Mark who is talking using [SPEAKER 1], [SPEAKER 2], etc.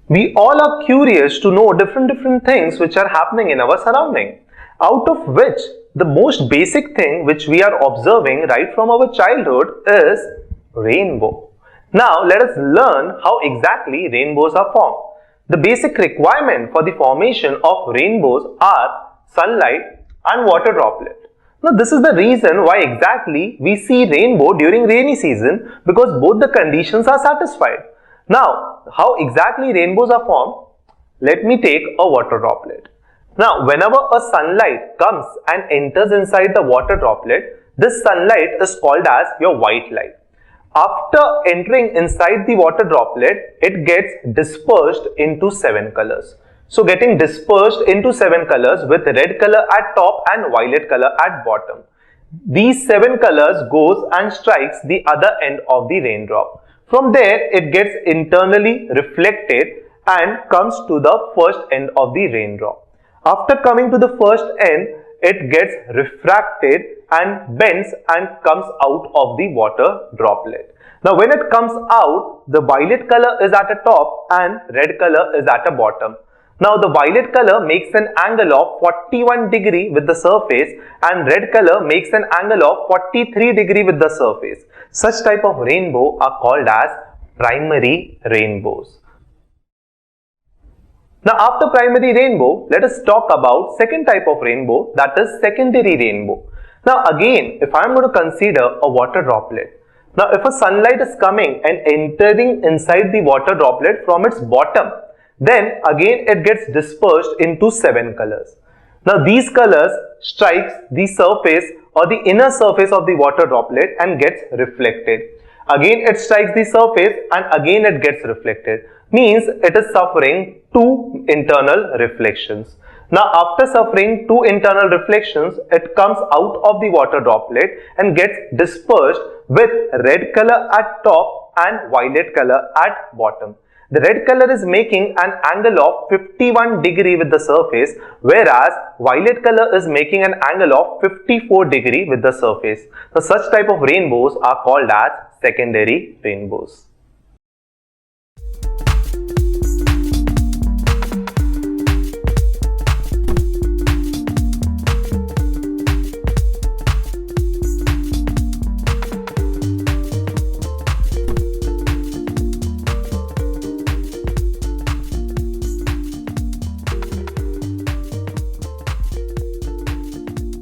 [SPEAKER 1] We all are curious to know different things which are happening in our surrounding, out of which the most basic thing which we are observing right from our childhood is rainbow. Now let us learn how exactly rainbows are formed. The basic requirement for the formation of rainbows are sunlight and water droplet. Now this is the reason why exactly we see rainbow during rainy season, because both the conditions are satisfied. Now how exactly rainbows are formed? Let me take a water droplet. Now whenever a sunlight comes and enters inside the water droplet, this sunlight is called as your white light. After entering inside the water droplet, it gets dispersed into 7 colors. So getting dispersed into 7 colors with red color at top and violet color at bottom. These 7 colors goes and strikes the other end of the raindrop. From there it gets internally reflected and comes to the first end of the raindrop. After coming to the first end, it gets refracted and bends and comes out of the water droplet. Now when it comes out, the violet color is at the top and red color is at the bottom. Now the violet color makes an angle of 41 degree with the surface and red color makes an angle of 43 degree with the surface. Such type of rainbow are called as primary rainbows. Now after primary rainbow, let us talk about second type of rainbow, that is secondary rainbow. Now again, if I am going to consider a water droplet. Now if a sunlight is coming and entering inside the water droplet from its bottom, then again it gets dispersed into 7 colors. Now these colors strikes the surface or the inner surface of the water droplet and gets reflected. Again it strikes the surface and again it gets reflected. Means it is suffering 2 internal reflections. Now after suffering 2 internal reflections, it comes out of the water droplet and gets dispersed with red color at top and violet color at bottom. The red color is making an angle of 51 degree with the surface, whereas violet color is making an angle of 54 degree with the surface. So such type of rainbows are called as secondary rainbows.